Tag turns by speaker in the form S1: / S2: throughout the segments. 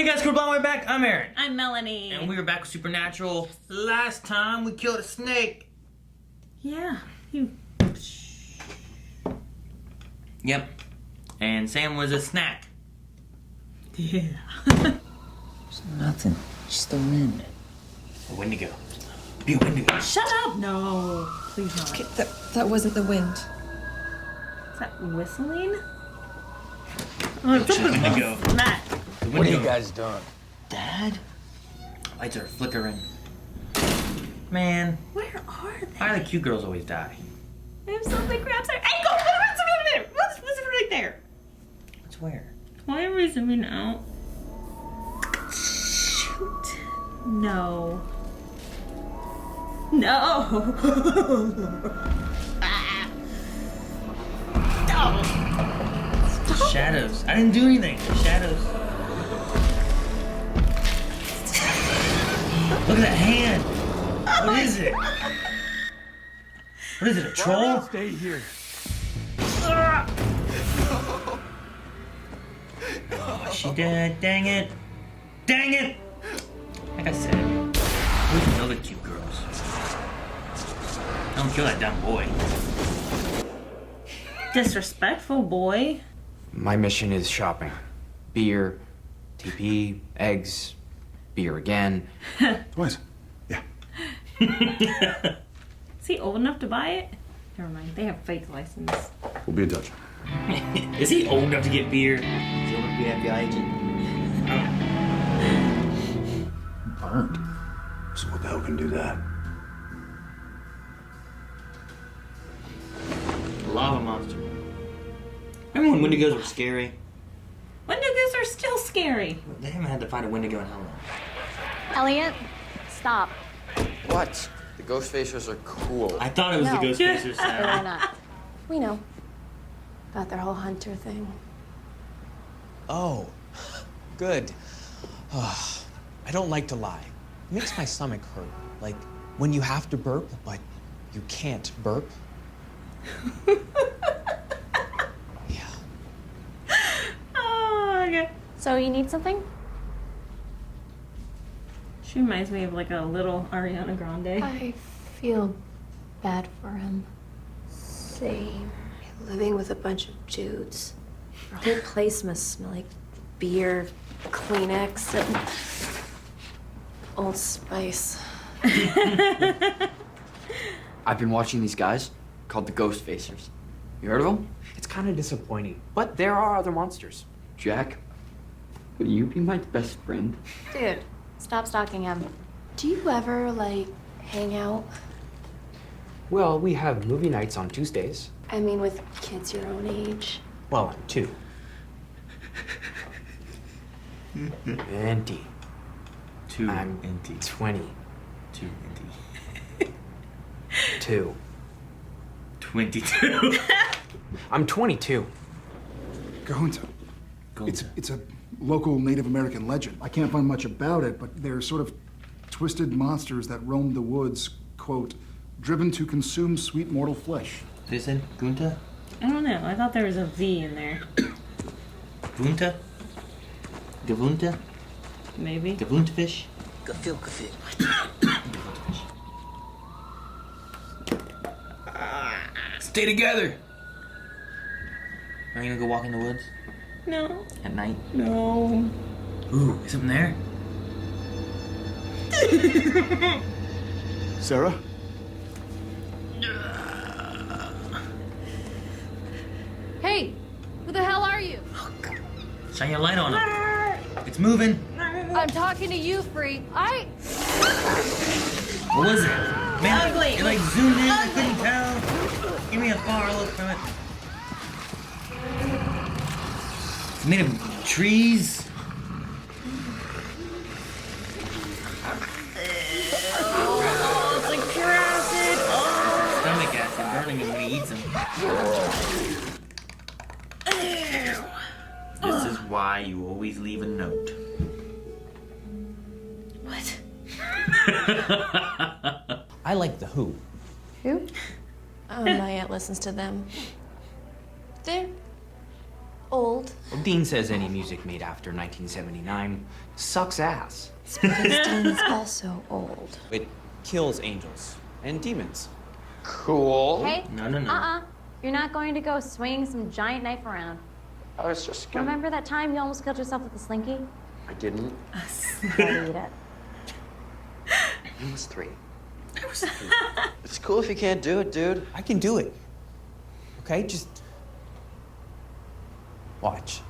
S1: Hey guys, Kuro, we're back. I'm Aaron.
S2: I'm Melanie.
S1: And we were back with Supernatural. Last time we killed a snake.
S2: Yeah, you...
S1: Yep. And Sam was a snack.
S2: Yeah.
S3: There's nothing. Just the wind.
S1: A Wendigo. Be a Wendigo.
S2: Shut up! No, please not.
S4: Okay, that wasn't the wind.
S2: Is that whistling? Oh, it's
S1: a Wendigo.
S2: That.
S3: What are you guys doing?
S1: Dad? Lights are flickering. Man.
S2: Where are they?
S1: Why do the cute girls always die?
S2: If something grabs her ankle, what's over there? What's right there?
S1: What's where?
S2: Why are we zooming out? Shoot. No. No. Ah. Stop.
S1: Shadows. I didn't do anything. Shadows. Look at that hand. What is it? What is it, a troll?
S3: Stay here.
S1: Oh, she did. Dang it. Dang it. Like I said, who's the other cute girls? Don't kill that dumb boy.
S2: Disrespectful boy.
S5: My mission is shopping. Beer, TP, eggs, beer again.
S6: Twice. Yeah.
S2: Is he old enough to buy it? Never mind, they have fake license.
S6: We'll be in touch.
S1: Is he old enough to get beer? Is he old enough to be an FBI agent?
S6: Burned. So what the hell can do that?
S1: Lava monster. Remember when Wendigos were scary?
S2: Wendigos are still scary.
S1: They haven't had to fight a Wendigo in how long?
S7: Elliot, stop.
S5: What? The ghost facers are cool.
S1: I thought it was
S7: No.
S1: the ghost facers
S7: Or why
S1: sound.
S7: not? We know about their whole hunter thing.
S8: Oh, good. I don't like to lie. It makes my stomach hurt. Like when you have to burp, but you can't burp. Yeah.
S2: Oh, okay.
S7: So you need something?
S2: She reminds me of like a little Ariana Grande.
S7: I feel bad for him. Same.
S9: Living with a bunch of dudes. Our whole place must smell like beer, Kleenex, and Old Spice.
S5: I've been watching these guys called the Ghost Facers. You heard of them?
S8: It's kind of disappointing, but there are other monsters.
S5: Jack, will you be my best friend?
S7: Dude, stop stalking him.
S9: Do you ever, like, hang out?
S8: Well, we have movie nights on Tuesdays.
S9: I mean, with kids your own age?
S8: Well, I'm 2.
S5: Auntie.
S1: Two
S5: I'm
S1: empty.
S5: 20.
S1: Two empty.
S5: 2.
S1: 22.
S8: I'm 22.
S6: Kahunta. It's a local Native American legend. I can't find much about it, but they're sort of twisted monsters that roam the woods, quote, driven to consume sweet mortal flesh.
S1: They said Gunta?
S2: I don't know. I thought there was a V in there.
S1: Gunta? Gavunta?
S2: Maybe.
S1: Gavunta fish?
S3: Gefilte fish.
S1: Stay together! Are you gonna go walk in the woods
S2: No.
S1: at night?
S2: No.
S1: Ooh, is something there?
S6: Sarah?
S7: Hey, who the hell are you?
S1: Shine your light on it. It's moving.
S7: I'm talking to you, freak.
S1: What was it? Man,
S2: Ugly.
S1: it like zoomed in, I couldn't tell. Give me a far look from it. It's made of trees.
S2: Oh, it's like pure acid. Oh.
S1: Stomach acid burning him when he eats them. This is why you always leave a note.
S2: What?
S8: I like The Who.
S9: Who? Oh, my aunt listens to them. They're old.
S5: Well, Dean says any music made after 1979 sucks ass.
S9: It's because Dean's also old.
S8: It kills angels and demons.
S4: Cool.
S10: Hey?
S1: No.
S10: You're not going to go swinging some giant knife around.
S4: I was just gonna...
S10: Remember that time you almost killed yourself with a slinky?
S4: I didn't.
S10: Gotta eat it.
S4: I was 3. It's cool if you can't do it, dude.
S8: I can do it. Okay, just watch.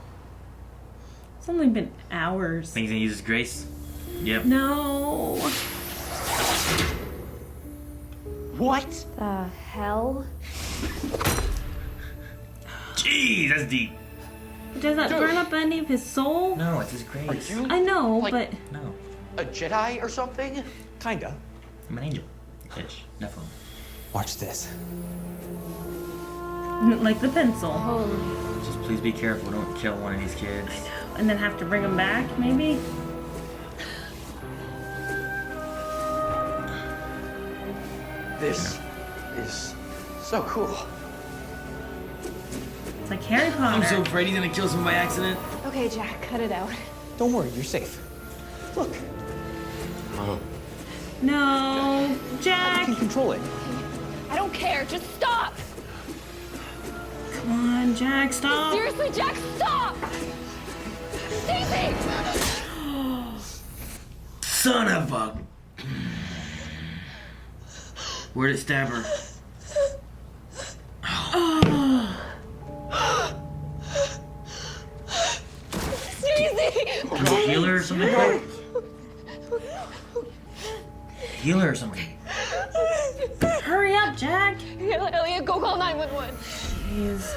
S2: It's only been hours.
S1: Think he's gonna use his grace? Yep.
S2: No.
S4: What?
S10: The hell?
S1: Jeez, that's deep.
S2: Does that burn up any of his soul?
S1: No, it's his grace.
S4: You
S2: I know,
S4: like-
S2: but
S1: No,
S4: a Jedi or something?
S8: Kinda.
S1: I'm an angel. Ish. Nephilim.
S8: Watch this.
S2: like the pencil.
S10: Holy.
S1: Just please be careful. Don't kill one of these kids.
S2: And then have to bring him back, maybe?
S4: This is so cool.
S2: It's like Harry Potter.
S1: afraid he's gonna kill someone by accident.
S9: Okay, Jack, cut it out.
S8: Don't worry, you're safe. Look,
S2: No,
S8: I
S2: Jack.
S8: can control it.
S7: I don't care. Just stop.
S2: Come on, Jack, stop.
S7: Seriously, Jack, stop. Stacey!
S1: Son of a. Where'd it stab her?
S7: Stacey!
S1: Can you heal her or something? Heal her or something.
S2: Hurry up, Jack.
S7: Elliot, go call 911.
S2: Jeez.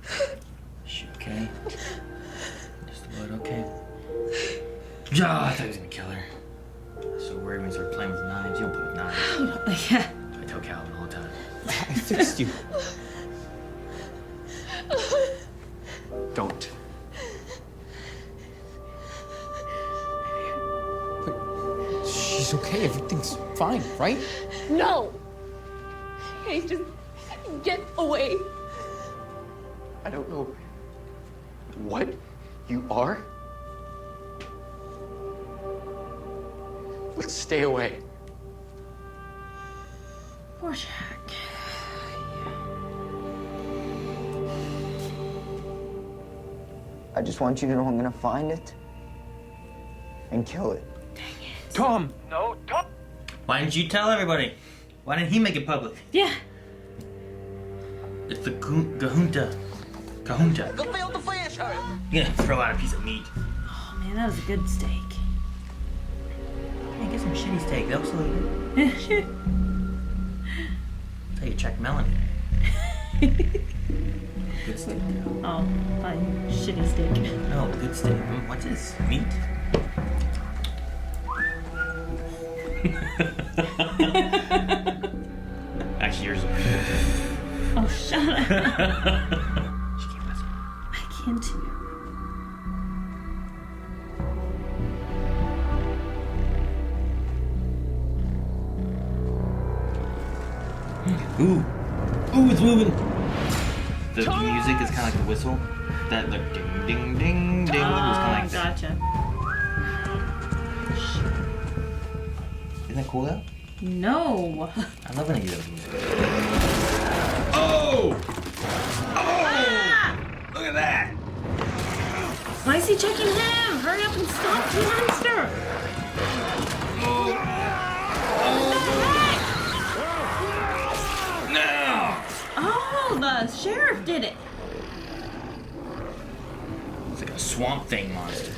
S1: Is she okay? Just about okay. Ah, I thought he was gonna kill her. I was so worried when he started playing with knives. You don't play with knives.
S2: Yeah.
S1: I tell Calvin all the time.
S8: I fixed you.
S4: Don't.
S8: But she's okay. Everything's fine, right?
S7: No! Hey, just get away.
S4: I don't know what you are. But stay away.
S2: Poor Jack.
S3: I just want you to know I'm gonna find it and kill it.
S8: Tom!
S1: Why didn't you tell everybody? Why didn't he make it public?
S2: Yeah.
S1: It's the Kahunta. You're gonna throw out a piece of meat.
S2: Oh man, that was a good steak.
S1: Hey, get some shitty steak. That was so good. That's how you check Melanie. Good steak.
S2: Oh, fine. Shitty steak.
S1: No, good steak. What's this? Meat? Actually, yours.
S2: Oh, shut up.
S1: She can't listen.
S2: I can't.
S1: Ooh, it's moving. The music is kind of like the whistle. That like ding ding ding ding. It was kind of like that.
S2: Gotcha.
S1: Isn't that cool though?
S2: No.
S1: I love when they do those music. Oh! Look at that!
S2: Why is he checking him? Hurry up and stop the monster.
S1: No!
S2: Oh, the sheriff did it.
S1: It's like a swamp thing monster.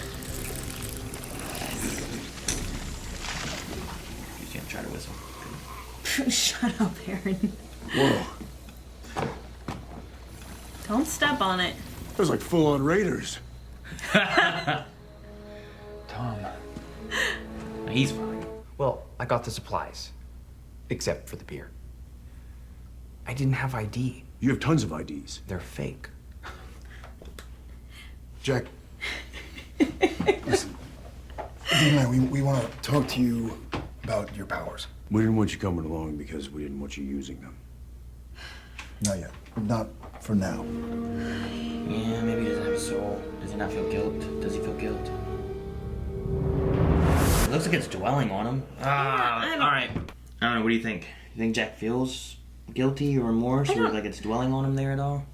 S1: He's gonna try to whistle.
S2: Shut up, Aaron.
S6: Whoa.
S2: Don't step on it.
S6: There's like full-on raiders.
S5: Tom.
S1: He's fine.
S5: Well, I got the supplies. Except for the beer. I didn't have ID.
S6: You have tons of IDs.
S5: They're fake.
S6: Jack, Listen, Dean and I, we want to talk to you about your powers.
S11: We didn't want you coming along because we didn't want you using them.
S6: Not yet. Not for now.
S1: Yeah, maybe he doesn't have a soul. Does he not feel guilt? Does he feel guilt? It looks like it's dwelling on him. Alright. I don't know, what do you think? You think Jack feels guilty or remorse, or like it's dwelling on him there at all?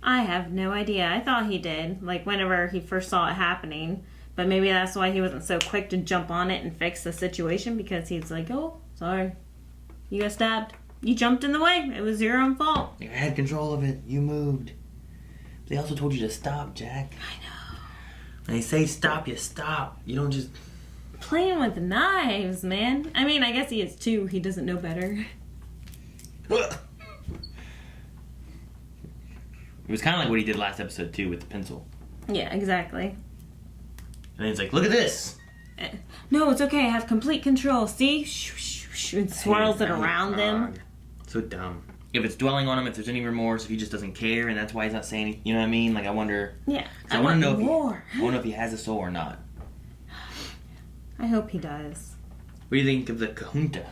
S2: I have no idea. I thought he did, like whenever he first saw it happening. But maybe that's why he wasn't so quick to jump on it and fix the situation, because he's like, oh, sorry. You got stabbed. You jumped in the way. It was your own fault.
S1: You had control of it. You moved. They also told you to stop, Jack.
S2: I know.
S1: When they say stop, you stop. You don't just...
S2: Playing with knives, man. I mean, I guess he is too. He doesn't know better.
S1: It was kind of like what he did last episode, too, with the pencil.
S2: Yeah, exactly.
S1: And he's like, look at this.
S2: No, it's okay. I have complete control. See? And swirls it around them.
S1: So dumb. If it's dwelling on him, if there's any remorse, if he just doesn't care, and that's why he's not saying anything, you know what I mean? Like, I wonder...
S2: Yeah,
S1: I want to know more. I want to know if he has a soul or not.
S2: I hope he does.
S1: What do you think of the kahunta?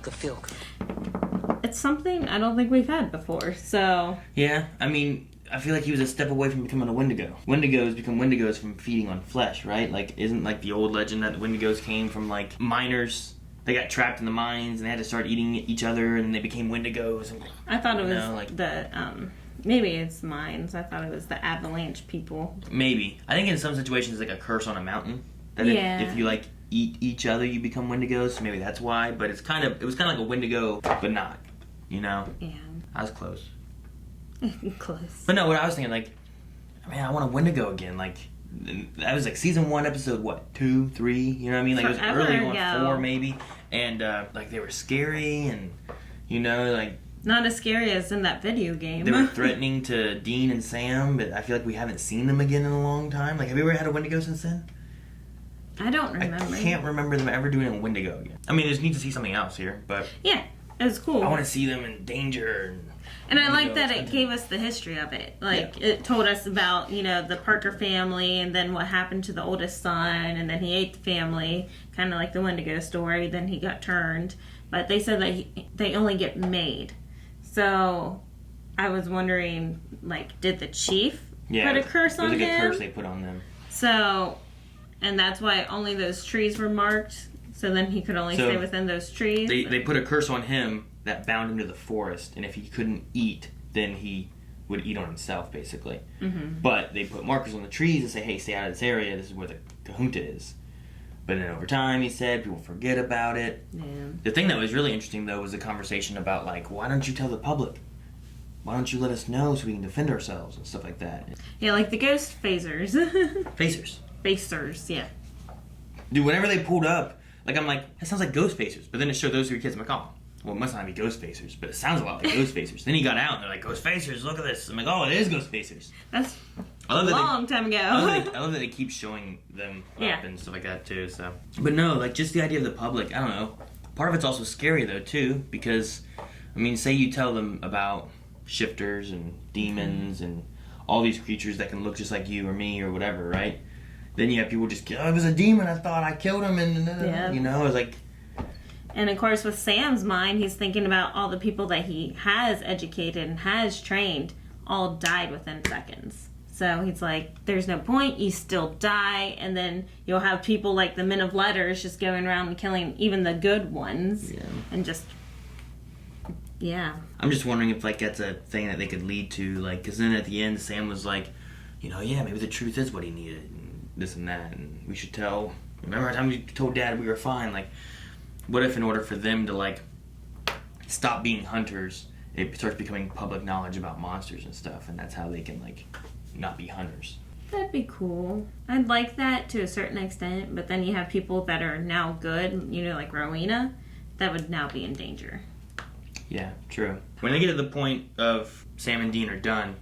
S2: It's something I don't think we've had before, so...
S1: Yeah, I mean, I feel like he was a step away from becoming a Wendigo. Wendigos become Wendigos from feeding on flesh, right? Like, isn't like the old legend that the Wendigos came from, like, miners? They got trapped in the mines and they had to start eating each other and they became Wendigos. And,
S2: I thought it was maybe it's mines. I thought it was the avalanche people.
S1: Maybe. I think in some situations it's like a curse on a mountain. That if you, like, eat each other, you become Wendigos. So maybe that's why. But it was kind of like a Wendigo, but not. You know?
S2: Yeah.
S1: I was close.
S2: Close.
S1: But no, what I was thinking, like, man, I want a Wendigo again. Like, that was like season 1, episode, what, 2, 3? You know what I mean? Like,
S2: Forever
S1: it was early
S2: ago.
S1: on, 4 maybe. And, like, they were scary and, you know, like...
S2: Not as scary as in that video game.
S1: They were threatening to Dean and Sam, but I feel like we haven't seen them again in a long time. Like, have you ever had a Wendigo since then?
S2: I don't remember.
S1: I can't remember them ever doing a Wendigo again. I mean, I just need to see something else here, but...
S2: Yeah, it was cool.
S1: I want to see them in danger
S2: and I like that it gave us the history of it. Like, it told us about, you know, the Parker family and then what happened to the oldest son, and then he ate the family, kind of like the Wendigo story. Then he got turned. But they said that they only get made. So I was wondering, like, did the chief put a curse on him?
S1: It was like a curse they put on them.
S2: So, and that's why only those trees were marked. So then he could only stay within those trees.
S1: They put a curse on him that bound him to the forest, and if he couldn't eat, then he would eat on himself, basically. Mm-hmm. But they put markers on the trees and say, hey, stay out of this area, this is where the kahunta is. But then over time, he said, people forget about it.
S2: Yeah.
S1: The thing that was really interesting, though, was the conversation about, like, why don't you tell the public? Why don't you let us know so we can defend ourselves and stuff like that?
S2: Yeah, like the ghost phasers. Phasers, yeah.
S1: Dude, whenever they pulled up, like, I'm like, that sounds like ghost phasers. But then it showed those 3 kids. I'm like, oh, well, it must not be ghost phasers, but it sounds a lot like ghost phasers. Then he got out and they're like, ghost phasers, look at this. I'm like, oh, it is ghost phasers.
S2: That's a long time ago.
S1: I love that they keep showing them up and stuff like that too. So, but no, like, just the idea of the public, I don't know. Part of it's also scary though too, because, I mean, say you tell them about shifters and demons and all these creatures that can look just like you or me or whatever, right? Then you have people just, oh, it was a demon, I thought I killed him, and you know, it's like...
S2: And of course, with Sam's mind, he's thinking about all the people that he has educated and has trained, all died within seconds. So he's like, there's no point, you still die, and then you'll have people like the Men of Letters just going around and killing even the good ones, and just,
S1: I'm just wondering if, like, that's a thing that they could lead to, like, because then at the end, Sam was like, you know, maybe the truth is what he needed, and this and that, and we should tell, remember the time we told Dad we were fine, like, what if in order for them to, like, stop being hunters, it starts becoming public knowledge about monsters and stuff, and that's how they can, like, not be hunters.
S2: That'd be cool. I'd like that to a certain extent, but then you have people that are now good, you know, like Rowena, that would now be in danger.
S1: Yeah, true. When they get to the point of Sam and Dean are done,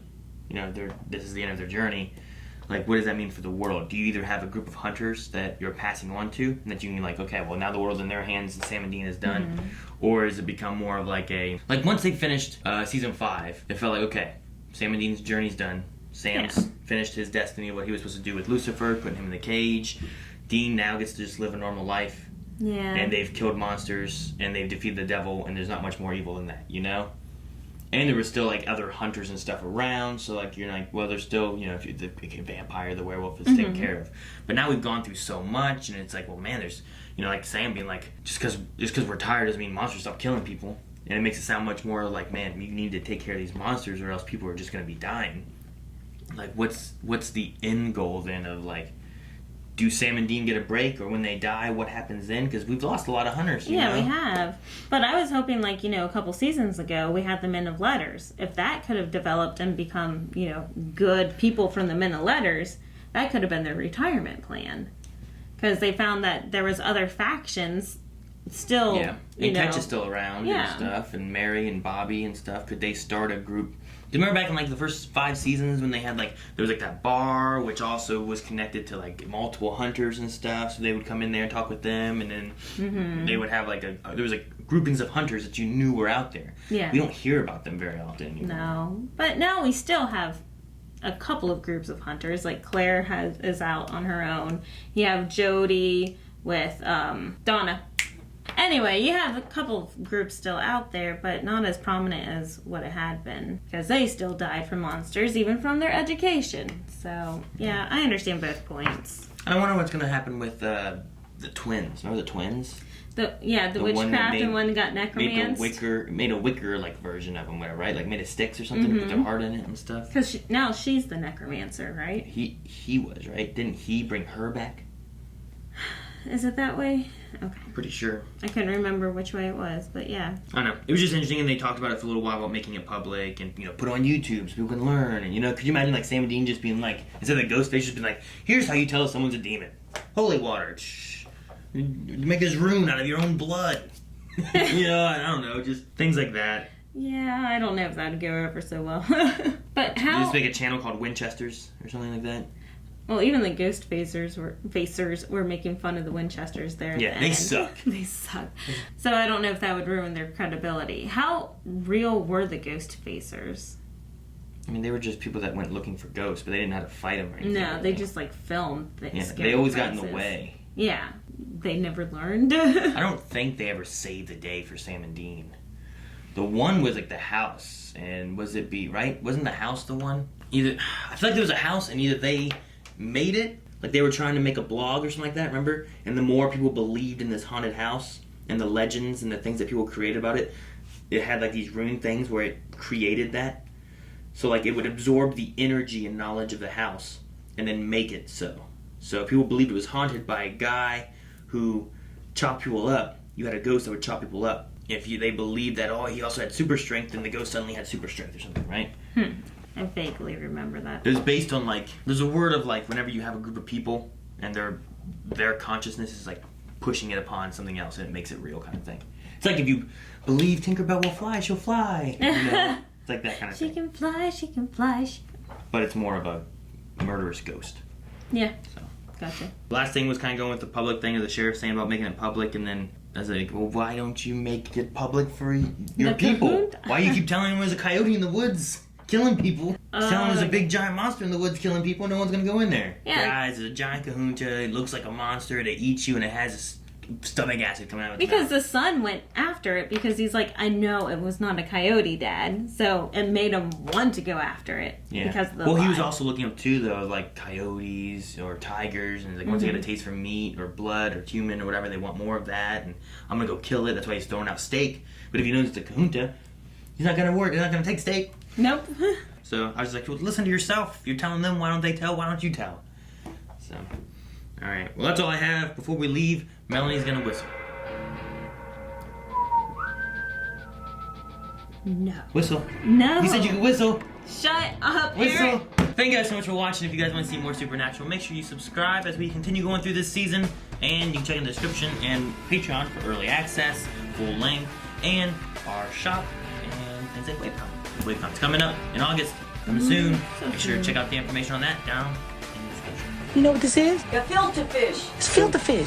S1: you know, this is the end of their journey, like, what does that mean for the world? Do you either have a group of hunters that you're passing on to, and that you can, like, okay, well, now the world's in their hands and Sam and Dean is done, or does it become more of like once they finished season 5, it felt like, okay, Sam and Dean's journey's done, Sam's finished his destiny, what he was supposed to do with Lucifer, putting him in the cage. Dean now gets to just live a normal life.
S2: Yeah.
S1: And they've killed monsters, and they've defeated the devil, and there's not much more evil than that, you know? And there were still, like, other hunters and stuff around, so, like, you're like, well, there's still, you know, if the vampire, the werewolf is taken care of. But now we've gone through so much, and it's like, well, man, there's, you know, like Sam being like, just because we're tired doesn't mean monsters stop killing people. And it makes it sound much more like, man, you need to take care of these monsters or else people are just going to be dying. Like, what's the end goal, then, of, like, do Sam and Dean get a break, or when they die, what happens then? Because we've lost a lot of hunters, you know?
S2: We have. But I was hoping, like, you know, a couple seasons ago, we had the Men of Letters. If that could have developed and become, you know, good people from the Men of Letters, that could have been their retirement plan. Because they found that there was other factions still,
S1: and Ketch is still around and stuff, and Mary and Bobby and stuff. Could they start a group? Do you remember back in, like, the first 5 seasons when they had, like, there was, like, that bar, which also was connected to, like, multiple hunters and stuff, so they would come in there and talk with them, and then they would have, like, there was, like, groupings of hunters that you knew were out there.
S2: Yeah.
S1: We don't hear about them very often anymore.
S2: No. But now we still have a couple of groups of hunters. Like, Claire is out on her own. You have Jody with Donna. Anyway, you have a couple of groups still out there, but not as prominent as what it had been, because they still died from monsters, even from their education. So, yeah, I understand both points.
S1: I wonder what's going to happen with the twins. Remember the twins?
S2: The witchcraft and one got necromance.
S1: Made a wicker like version of them, whatever, right? Like made of sticks or something, put their heart in it and stuff.
S2: Because now she's the necromancer, right?
S1: He was, right? Didn't he bring her back?
S2: Is it that way? Okay.
S1: Pretty sure.
S2: I couldn't remember which way it was, but yeah.
S1: I don't know. It was just interesting, and they talked about it for a little while about making it public and, you know, put it on YouTube so people can learn. And, you know, could you imagine, like, Sam and Dean just being like, instead of the Ghostface just being like, here's how you tell someone's a demon. Holy water. Shh. You make this rune out of your own blood. You know, I don't know, just things like that.
S2: Yeah, I don't know if that'd go over so well. But how...
S1: You just make a channel called Winchesters or something like that.
S2: Well, even the ghost facers were making fun of the Winchesters there.
S1: Yeah, they suck.
S2: They suck. So I don't know if that would ruin their credibility. How real were the ghost facers?
S1: I mean, they were just people that went looking for ghosts, but they didn't know how to fight them or anything.
S2: No, they just, like, filmed things.
S1: Yeah, they always got in the way.
S2: Yeah, they never learned.
S1: I don't think they ever saved the day for Sam and Dean. The one was, like, the house, and wasn't the house the one? I feel like there was a house, and either they made it, like they were trying to make a blog or something like that, remember? And the more people believed in this haunted house and the legends and the things that people created about it, it had like these rune things where it created that. So like it would absorb the energy and knowledge of the house and then make it so. So people believed it was haunted by a guy who chopped people up. You had a ghost that would chop people up. They believed that, he also had super strength and the ghost suddenly had super strength or something, right?
S2: I vaguely remember that.
S1: It was based on, like, there's a word of, like, whenever you have a group of people and their consciousness is, like, pushing it upon something else and it makes it real kind of thing. It's like if you believe Tinkerbell will fly, she'll fly. You know? It's like that kind of thing.
S2: She can fly, she can fly.
S1: But it's more of a murderous ghost.
S2: Yeah.
S1: So.
S2: Gotcha.
S1: Last thing was kind of going with the public thing of the sheriff saying about making it public, and then I was like, well, why don't you make it public for your people? Why you keep telling them there's a coyote in the woods killing people? Telling them there's a big giant monster in the woods killing people, no one's gonna go in there.
S2: Yeah.
S1: Guys, it's a giant kahunta, it looks like a monster, it eats you, and it has stomach acid coming out of its
S2: Because
S1: mouth.
S2: the son went after it because he's like, I know it was not a coyote, Dad. So it made him want to go after it because of the lie.
S1: He was also looking up too, though, like coyotes or tigers, and like once they get a taste for meat or blood or human or whatever, they want more of that, and I'm gonna go kill it. That's why he's throwing out steak. But if he knows it's a kahunta, he's not gonna work. He's not gonna take steak.
S2: Nope.
S1: So I was like, well, listen to yourself. If you're telling them, why don't they tell? Why don't you tell? So, all right. Well, that's all I have. Before we leave, Melanie's gonna whistle.
S2: No.
S1: Whistle.
S2: No.
S1: You said you could whistle.
S2: Shut up,
S1: Whistle.
S2: Aaron.
S1: Thank you guys so much for watching. If you guys want to see more Supernatural, make sure you subscribe as we continue going through this season. And you can check in the description and Patreon for early access, full length, and our shop and things like WaveCon. WaveCon's coming up in August. Coming soon. Make sure to check out the information on that down in the description.
S12: You know what this is?
S13: A filter fish.
S12: It's filter fish.